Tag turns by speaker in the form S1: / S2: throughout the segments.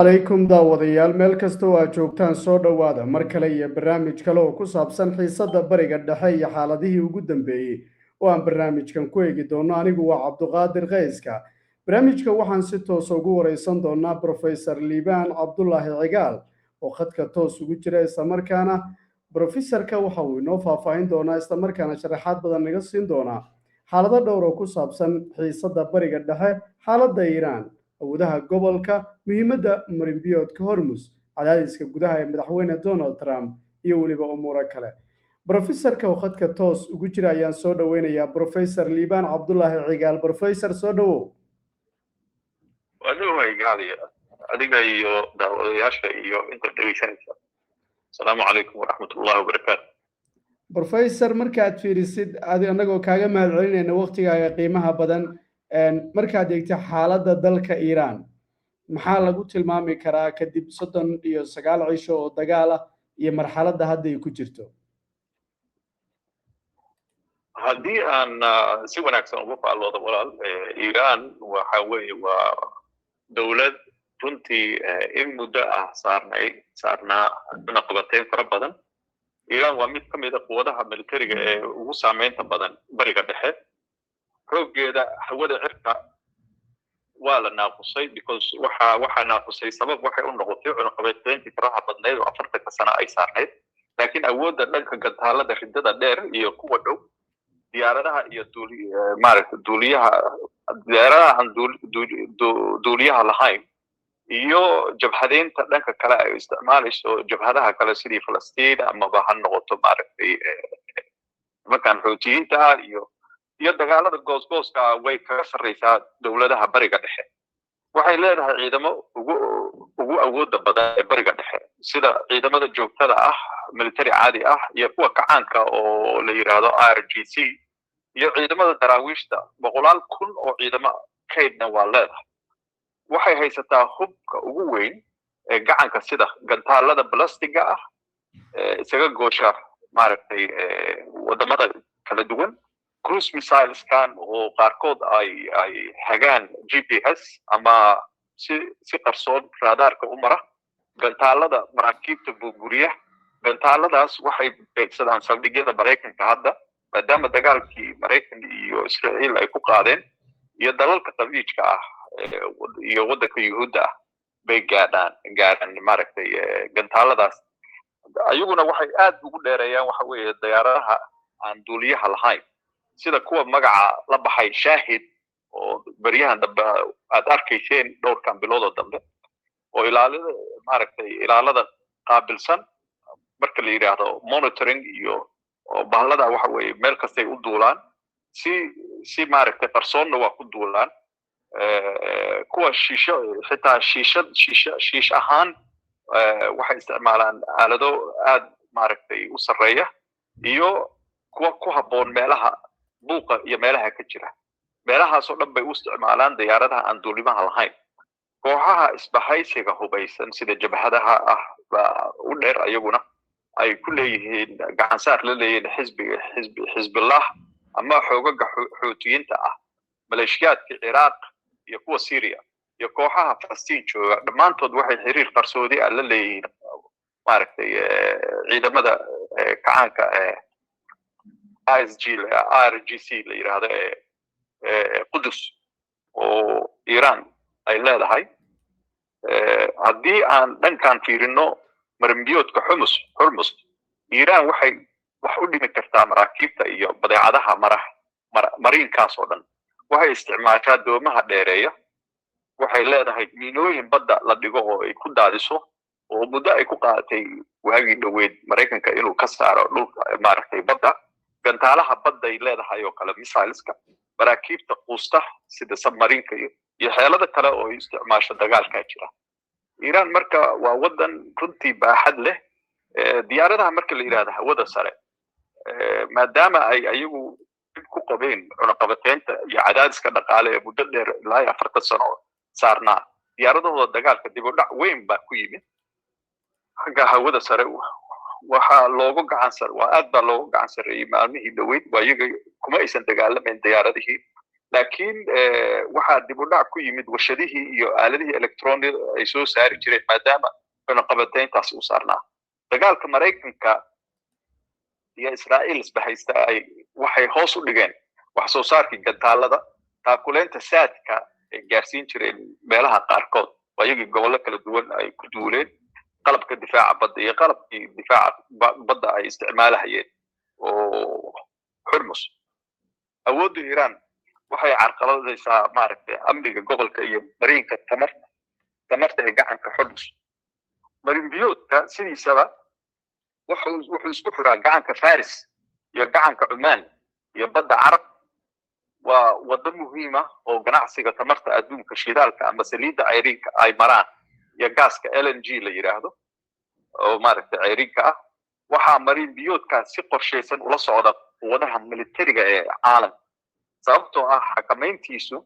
S1: عليكم daawadayaal meel kasta oo aad joogtaan soo dhawaada mar kale iyo barnaamij kale oo ku saabsan xiisadda bariga dhexe iyo xaaladihii ugu dambeeyay oo aan barnaamijkan ku eegi doono anigu waa Cabduqaadir Qayska barnaamijka waxaan si toos ugu wareysan doonaa Professor Liibaan Cabdullaahi Cigaal oo khadka toos ugu jira isla markaana professorka waxa uu inoo faahfaahin doonaa isla markaana sharaxaad badan naga siin doonaa xaalado dhowr oo ku saabsan xiisadda bariga dhexe xaaladda Iiraan awoodaha gobolka muhiimadda marinbiyoodka Hormuz cadaadiska gudaha ee madaxweyne Donald Trump iyo waliba umuuro kale professorka oo khadka toos ugu jira ayaan soo dhaweynayaa Professor Liibaan Cabdullaahi Cigaal Professor soo dhawow
S2: wadoo Cigaal adiga iyo daawadayaasha iyo inta dhageysanaysa السلام عليكم ورحمة الله وبركاته.
S1: Professor markaad fiirisid anagoo kaaga mahadcelinayna waqtigaaga qiimaha badan markaad eegto xaaladda dalka Iiraan maxaa lagu tilmaami karaa kadib 39 cisho oo dagaal ah iyo marxaladda hadda ay ku jirto
S2: haddii aan si wanaagsan uga faalloodo walaal Iiraan waxa weeye waa dawlad runtii in muddo ah saarnaa qabateen fara badan Iiraan waa mid ka mid ah quwadaha militariga ee ugu saameynta badan bariga dhexe xooggeeda hawada cirka waa la naaqusay because waxa naaqusay sabab waxay u noqotay cunaqabateyntii faraha badneed oo 40 sano ay saarneyd laakiin awoodda dhanka gantaalada ridada dheer iyo kuwa dhow diyaaradaha iyo duuliyaha lahayn iyo jabhadeynta dhanka kale ay isticmaalayso jabhadaha kale sidii Falastiin ama ha noqoto markaan xoutiyiinta iyo dagaalada goosgooska way kaga sarreysaa dawladaha bariga dhexe waxay leedahay ciidamo ugu awoodda badan ee bariga dhexe sida ciidamada joogtada ah military caadi ah iyo kuwa kacaanka oo la yiraahdo RGC iyo ciidamada daraawiishta boqolaal kun oo ciidamo kaydna waa leedahay waxay haysataa hubka ugu weyn ee gacanka sida gantaalada blastiga ah isaga goosha wadamada kala duwan cruise missiles kan oo qaarkood ay hagaan GPS ama si qarsoon radarka u mara gantaalada maraakiibta burburiya gantaaladaas waxay beegsadaan saldhigyada Mareykanka hadda maadaama dagaalkii Mareykan iyo Israa'iil ay ku qaadeen iyo dalalka qabiijka ah iyo waddanka Yuhuudda bay gaadhaan gantaaladaas ayaguna waxay aad ugu dheereeyaan waxa weeye diyaaradaha aan duuliyaha lahayn sida kuwa magaca la baxay Shaahid oo bariyahan dambe aad arkayseen dhowrkan bilood oo dambe oo ilaalada qaabilsan marka la yiraahdo monitoring iyo bahalada waxa weeye meel kasta ay u duulaan si qarsoonna waa ku duulaan kuwa shiish ahaan waxay isticmaalaan aalado aad u sarreeya iyo kuwa ku habboon meelaha buuqa iyo meelaha ka jira meelahaas oo dhan bay u isticmaalaan diyaaradaha aan duulimaha lahayn kooxaha isbahaysiga hubaysan sida jabhadaha ah u dheer ayaguna ay ku leeyihiin gacansaar la leeyihiin xisbillah ama xoogaga xuutiyiinta ah maleeshiyaadka Ciraaq iyo kuwa Syria iyo kooxaha Falastiin jooga dhamaantood waxay xiriir qarsoodi ah la leeyihiin ciidamada kacaanka RGC la yiraahdo Qudus oo Iiraan ay leedahay haddii aan dhankan fiirino marinbiyoodka Hormuz Iiraan waxay wax u dhimi kartaa maraakiibta iyo badeecadaha mariinkaas oo dhan waxay isticmaashaa doomaha dheereeya waxay leedahay miinooyin badda la dhigo oo ay ku daadiso oo muddo ay ku qaadatay waagii dhaweyd Mareykanka inuu ka saaro dhulka badda gantaalaha badda ay leedahay oo kale missileska maraakiibta quusta sida submarinka iyo xeelada kale oo isticmaasho dagaalka jira Iiraan marka waa wadan runtii baaxad leh diyaaradaha marka la yiraahdo hawada sare maadaama ay ayagu ku qabeen cunaqabateynta iyo cadaadiska dhaqaale ee muddo dheer ilaa 40 sano saarnaa diyaaradahooda dagaalka dib u dhac weyn baa ku yimid xagga hawada sare waxa loogu gacan sareeyay maalmihii dhaweyd waa iyaga kuma aysan dagaalamayn diyaaradihii laakiin waxaa dib u dhac ku yimid warshadihii iyo aaladihii electronic ay soo saari jireen maadaama cunaqabatayntaasi u saarnaa dagaalka Maraykanka iyo Israa'iil isbahaysta ay waxay hoos u dhigeen wax soo saarkii gantaalada taakuleenta saadka ay gaarsiin jireen meelaha qaarkood ayagii gobollo kala duwan ay ku duuleen qalabka difaaca badda iyo qalabkii difaaca badda ay isticmaalahayeen oo Hormuz awoodda Iran waxay carqaladaysaa maaragtay amniga gobolka iyo mariinka tamarta ee gacanka Hormuz marin biyoodka sidiisaba wuxuu isku xiraa gacanka Faris iyo gacanka Oman iyo badda Carab waa wado muhiim ah oo ganacsiga tamarta adduunka shidaalka ama saliidda cayriinka ay maraan iyo gaaska LNG la yiraahdo oo maaragtay cayriinka ah waxaa marin biyoodka si qorsheysan ula socda quwadaha militariga ee caalamka sababtoo ah xakameyntiisu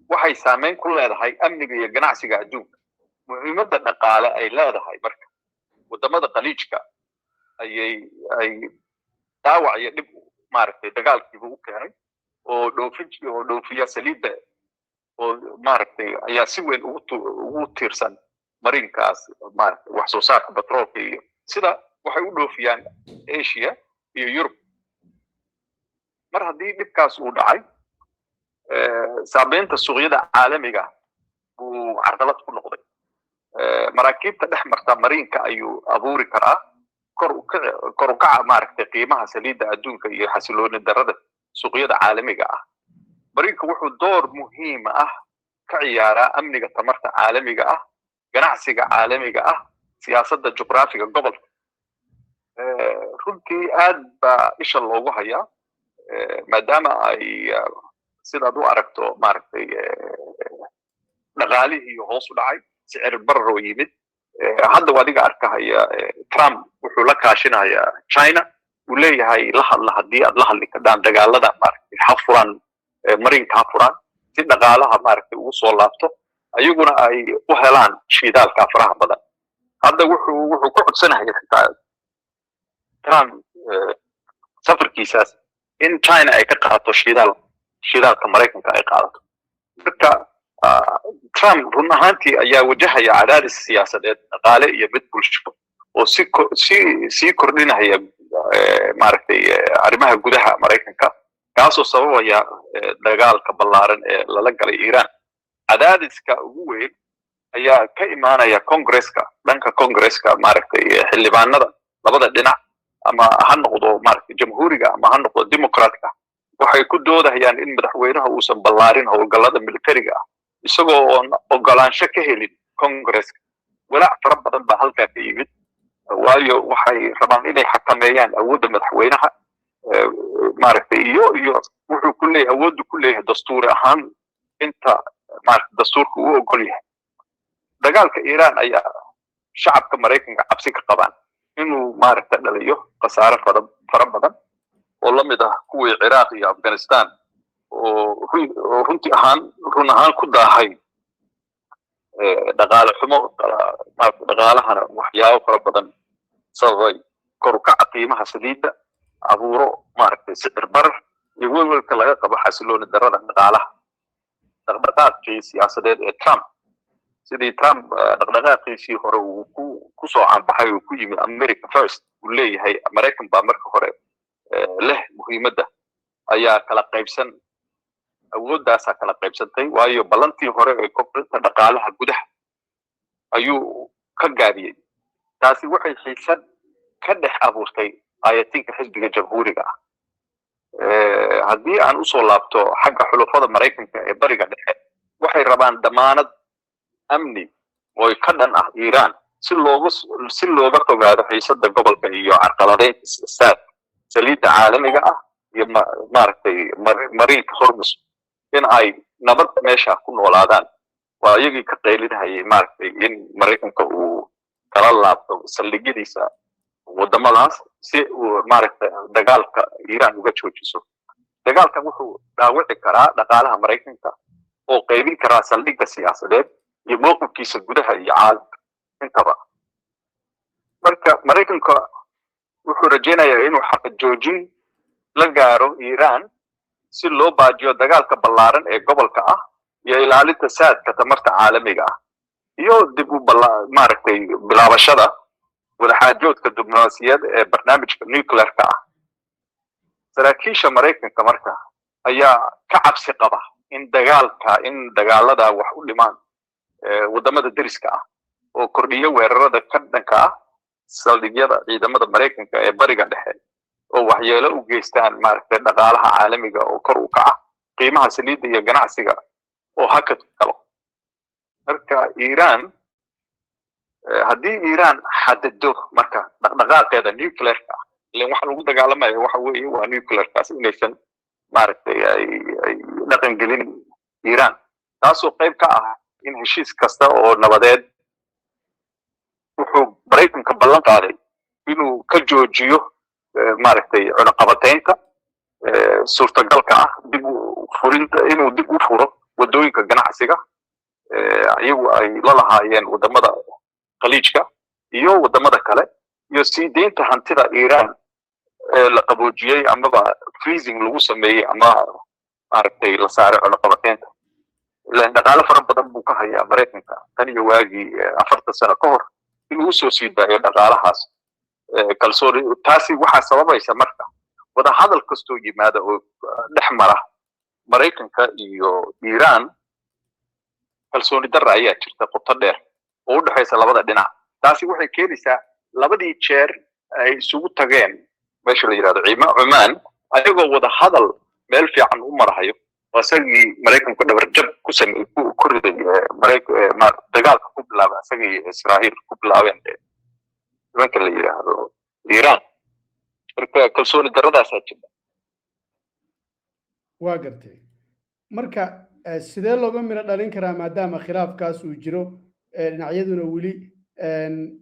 S2: waxay saameyn ku leedahay amniga iyo ganacsiga adduunka muhiimadda dhaqaale ay leedahay marka wadamada khaliijka ay dhaawac iyo dhib maaragtay dagaalkiiba u keenay oo dhoofiya saliidda oo maaragtay ayaa si weyn ugu tiirsan marinkaas maaragtay wax soo saarka batroolka iyo sida waxay u dhoofiyaan Asia iyo Europe mar haddii dhibkaas uu dhacay saameynta suuqyada caalamiga uu carqalad ku noqday maraakiibta dhex marta marinka ayuu abuuri karaa kor u kaca maaragtay qiimaha saliidda adduunka iyo xasilooni darrada suuqyada caalamiga ah marinka wuxuu door muhiim ah ka ciyaaraa amniga tamarta caalamiga ah ganacsiga caalamiga ah siyaasadda juqraafiga gobolka runtii aad baa isha loogu hayaa maadaama ay sidaad u aragto maaragtay dhaqaalihii hoos u dhacay sicir barar oo yimid hadda adiga arkahaya Trump wuxuu la kaashinayaa China uu leeyahay la hadla haddii aad la hadli kadaan dagaalada maaragtay xafuran marinka xafuran si dhaqaalaha maaragtay ugu soo laabto ayaguna ay u helaan shidaalka faraha badan hadda wuxuu ku codsanayaa Trump safarkiisaas in China ay ka qaato shidaalka Maraykanka ay qaadato marka Trump run ahaantii ayaa wajahaya cadaadis siyaasadeed dhaqaale iyo mid bulsho oo si kordhinaya maaragtay arrimaha gudaha Maraykanka kaasoo sababaya dagaalka ballaaran ee lala galay Iran cadaadiska ugu weyn ayaa ka imaanaya dhanka Congress-ka maaragtay xildhibaanada labada dhinac ama ha noqdo maaragtay jamhuuriga ama ha noqdo dimuqraadka waxay ku doodayaan in madaxweynaha uusan ballaarin howlgallada militariga ah isagoo oo ogolaansho ka helin Congress-ka walaac fara badan baa halkaa ka yimid waayo waxay rabaan inay xakameeyaan awoodda madaxweynaha maaragtay iyo wuxuu ku leeyahay awooddu ku leeyahay dastuur ahaan inta maaragtay dastuurku uu ogol yahay dagaalka Iran ayaa shacabka Maraykanka cabsi ka qabaan inuu maaragtay dhaliyo khasaare fara badan oo la mid ah kuwii Ciraaq iyo Afghanistan oo run ahaan ku daahay dhaqaale xumo dhaqaalahana waxyaabo fara badan sababay kor u kaca qiimaha saliidda abuuro maaragtay sicir barar iyo welwelka laga qabo xasilooni darrada dhaqaalaha dhaqdhaqaaqii siyaasadeed ee Trump sidii Trump dhaqdhaqaaqiisii hore uu ku soo caanbaxay uu ku yimid America First uu leeyahay Maraykan baa marka hore leh muhiimadda ayaa kala qaybsan awooddaasa kala qaybsantay waayo ballantii hore ee kobcinta dhaqaalaha gudaha ayuu ka gaabiyey taasi waxay xiisad ka dhex abuurtay ayatinka xisbiga jamhuuriga ah haddii aan usoo laabto xagga xulufada Maraykanka ee bariga dhexe waxay rabaan damaanad amni oo ka dhan ah Iran si looga fogaado xiisadda gobolka iyo carqaladeynta saliidda caalamiga ah iyo maaragtay marinka Hormuz in ay nabad meesha ku noolaadaan waa iyagii ka qaylinayay maaragtay in Maraykanka uu kala laabto saldhigyadiisa wadamadaas si uu maaragtay dagaalka Iran uga joojiso dagaalkan wuxuu dhaawici karaa dhaqaalaha Maraykanka oo qaybin karaa saldhigga siyaasadeed iyo mowqifkiisa gudaha iyo caalamka intaba marka Maraykanka wuxuu rajaynayaa inuu xaq joojin la gaaro Iran si loo baajiyo dagaalka ballaaran ee gobolka ah iyo ilaalinta saadka tamarta caalamiga ah iyo dib u maaragtay bilaabashada wadaxaajoodka diblomaasiyad ee barnaamijka nuclearka ah. saraakiisha Mareykanka marka ayaa ka cabsi qaba in dagaalada wax u dhimaan wadamada deriska ah oo kordhiyo weerarada ka dhanka ah saldhigyada ciidamada Mareykanka ee bariga dhexe oo waxyeelo u geystaan maaragtay dhaqaalaha caalamiga oo kor u kaca qiimaha saliidda iyo ganacsiga oo hakad galo. marka Iran haddii Iran xadado marka dhaqdhaqaaqeeda nuclearka ileen waxa lagu dagaalamayo waxa weeye waa nuclearkaas inaysan maaragtay ay dhaqan gelin Iran taasoo qayb ka ah in heshiis kasta oo nabadeed wuxuu Mareykanka ballan qaaday inuu ka joojiyo maaragtay cunaqabataynta suurtagalka ah dib u furinta inuu dib u furo wadooyinka ganacsiga iyagu ay la lahaayeen wadamada khaliijka iyo wadamada kale iyo sii deynta hantida Iran la qaboojiyay amaba freezing lagu sameeyay ama maaragtay la saaray cunaqabataynta ilaan dhaqaale fara badan buu ka hayaa Mareykanka tan iyo waagii 40 sano ka hor inuu soo sii daayo dhaqaalahaas kalsooni taasi waxa sababaysa marka wada hadal kasto yimaado oo dhexmara Mareykanka iyo Iran kalsooni darro ayaa jirta qoto dheer oo u dhaxaysa labada dhinac taasi waxay keenaysaa labadii jeer ay isugu tageen meesha la yiraahdo Cumaan ayagoo wada hadal meel fiican u marahayo wasagii Mareykanku dhabar jab ku sameeyay ku riday dagaalka ku bilaabay asagii Israa'iil ku bilaabeen nimanka la yiraahdo Iran marka kalsooni darradaas ayaa jirta.
S1: waa gartay marka sidee looga miro dhalin karaa maadaama khilaafkaas uu jiro dhinacyaduna weli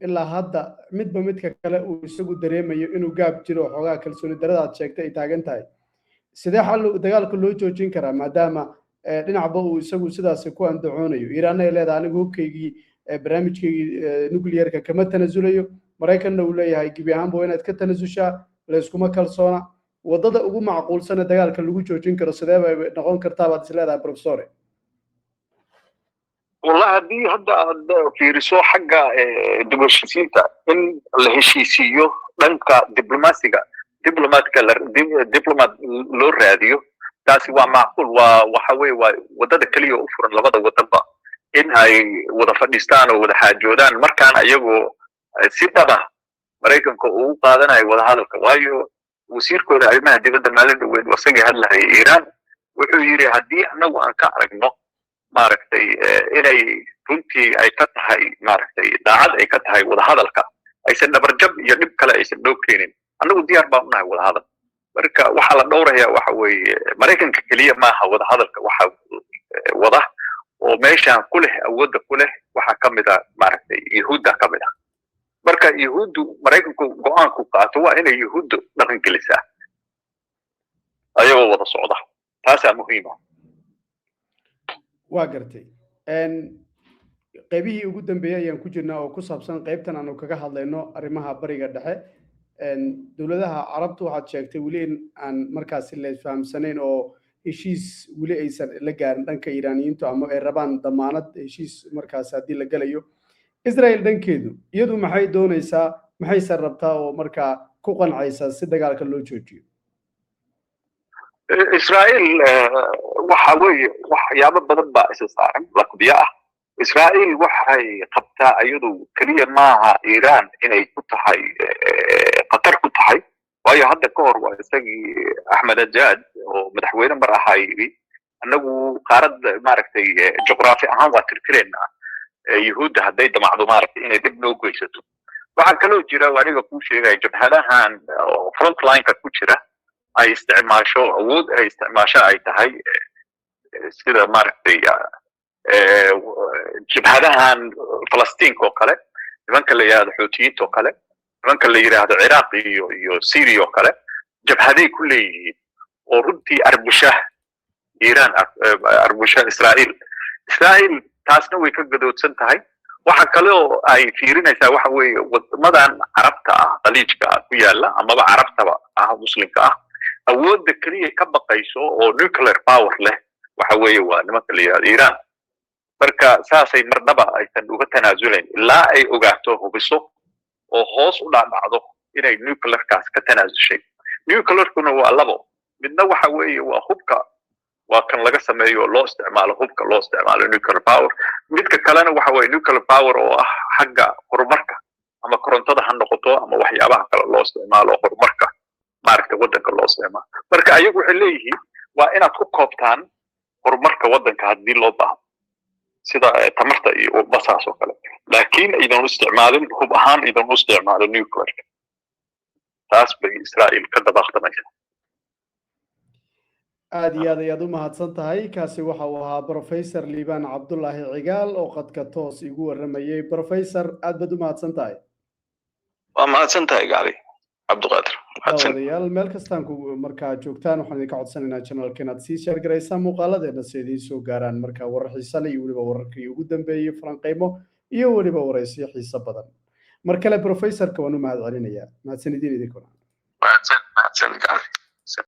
S1: ilaa hadda midba midka kale uu isagu dareemayo inuu gaab jiro xogaa kalsooni darrada aad sheegtay ay taagan tahay sidee xal dagaalka loo joojin karaa maadaama dhinacba uu isagu sidaas ku andacoonayo Iran ay leedahay anigu hubkaygii barnaamijkaygii nuclearka kama tanasulayo Mareykanna uu leeyahay gibi ahaanba inaad ka tanasushaa la iskuma kalsoona wadada ugu macquulsan dagaalka lagu joojin karo sidee bay noqon kartaa baad isleedahay professor
S2: والله هذه هذا في رسو حاجة دبلوماسية إن الهشيسيو دنكا دبلوماسية دبلومات لور راديو تاسي ومعقول وحوي وده كليه أفر لبضة وتبا إن هاي وده فلسطين وده حاجودان مركان أيجو سيدنا مريكان كو قادنا وده هذا الكوايو وسير كل علماء دي بدل مالين وسجى هلا إيران وحيري هدي أنا وأنك أرجع maaragtay inay runtii ay ka tahay maaragtay daacad ay ka tahay wada hadalka aysan dhabarjab iyo dhib kale aysan loo keenin anagu diyaar baan u nahay wada hadal marka waxa la dhowrayaa waxa weeye Mareykanka kaliya ma aha wada hadalka waxa wada oo meeshan ku leh awoodda ku leh waxa kamid ah maaragtay Yahuudda kamid ah marka Yahuuddu Mareykanku go'aan ku qaato waa inay Yahuuddu dhaqan gelisaa ayagoo wada socda taas muhiim ah
S1: waa gartay qaybihii ugu dambeeyay ayaan ku jirnaa oo ku saabsan qaybtan aanu kaga hadlayno arrimaha bariga dhexe dawladaha carabtu waxaad sheegtay weli in aan markaas la fahamsanayn oo heshiis weli aysan la gaarin dhanka Iiraaniyiintu ama ay rabaan damaanad heshiis markaas haddii la galayo Israel dhankeedu iyadu maxay doonaysaa maxay rabtaa oo markaa ku qancaysa si dagaalka loo joojiyo
S2: إسرائيل وحوي وحيابة بدن بإسرائيل لقبية إسرائيل وحي قبتها أيضو كليا معها إيران إن يكتحي قطر كتحي وهي هذا كور ويساقي أحمد الجاد ومدحوين مرة حايبي أنه قارد ماركتي جغرافي أهم وتركرين يهود هدايد معلومات إن يدبنوا قويستو waxaa kaloo jira wariga ku sheegay jabhadahan front line ka ku jira ay isticmaasho awood ay isticmaasho ay tahay sida maaragtay jabhadahan Falastiin oo kale nimanka la yiraahdo Xuutiyiinta oo kale nimanka la yiraahdo Ciraaq iyo Syria oo kale jabhaday ku leeyihiin oo runtii arbusha Iran arbusha Israa'iil taasna way ka gadoodsan tahay waxa kale oo ay fiirinaysaa waxa weeye wadamadan carabta ah qaliijka ku yaala ama carabtaba ah muslimka ah awoodda kaliya ka baqayso oo nuclear power leh waxa weeye waa nimanka la yiraahdo Iran marka saasay marnaba aysan uga tanaasulayn ilaa ay ogaato hubiso oo hoos u dhacdo inay nuclearkaas ka tanaasushay nuclearkuna waa labo midna waxa weeye waa hubka waa kan laga sameeyo loo isticmaalo hubka loo isticmaalo nuclear power midka kalena waxa weeye nuclear power oo ah xagga horumarka ama korontada ha noqoto ama waxyaabaha kale loo isticmaalo horumarka maaragta waddanka loo isticmaalo marka ayagu waxay leeyihiin waa inaad ku koobtaan horumarka waddanka haddii loo baahdo sida tamarta iyo basaas oo kale laakiin aydan u isticmaalin hub ahaan aydan u isticmaalin nuclear taas bay Israa'iil ka dabaqtamaysa
S1: aad iyo aad ayaad u mahadsan tahay kaasi waxa uu ahaa Professor Liibaan Cabdullaahi Cigaal oo qadka toos igu waramayay Professor aad baad u mahadsan tahay
S2: waa mahadsan tahay Gali Cabduqaadir
S1: wadayaal meel kastaan ku markaa joogtaan waxaan idinka codsanaynaa channelka inaad sii share gareysaan muuqaaladeena si ay soo gaaraan markaa warar xiiso leh iyo weliba wararkii ugu dambeeyay falanqeymo iyo weliba waraysiyo xiiso badan mar kale Professorka waan u mahadcelinayaa mahadsanidin idinkuna
S2: mahadsan Gali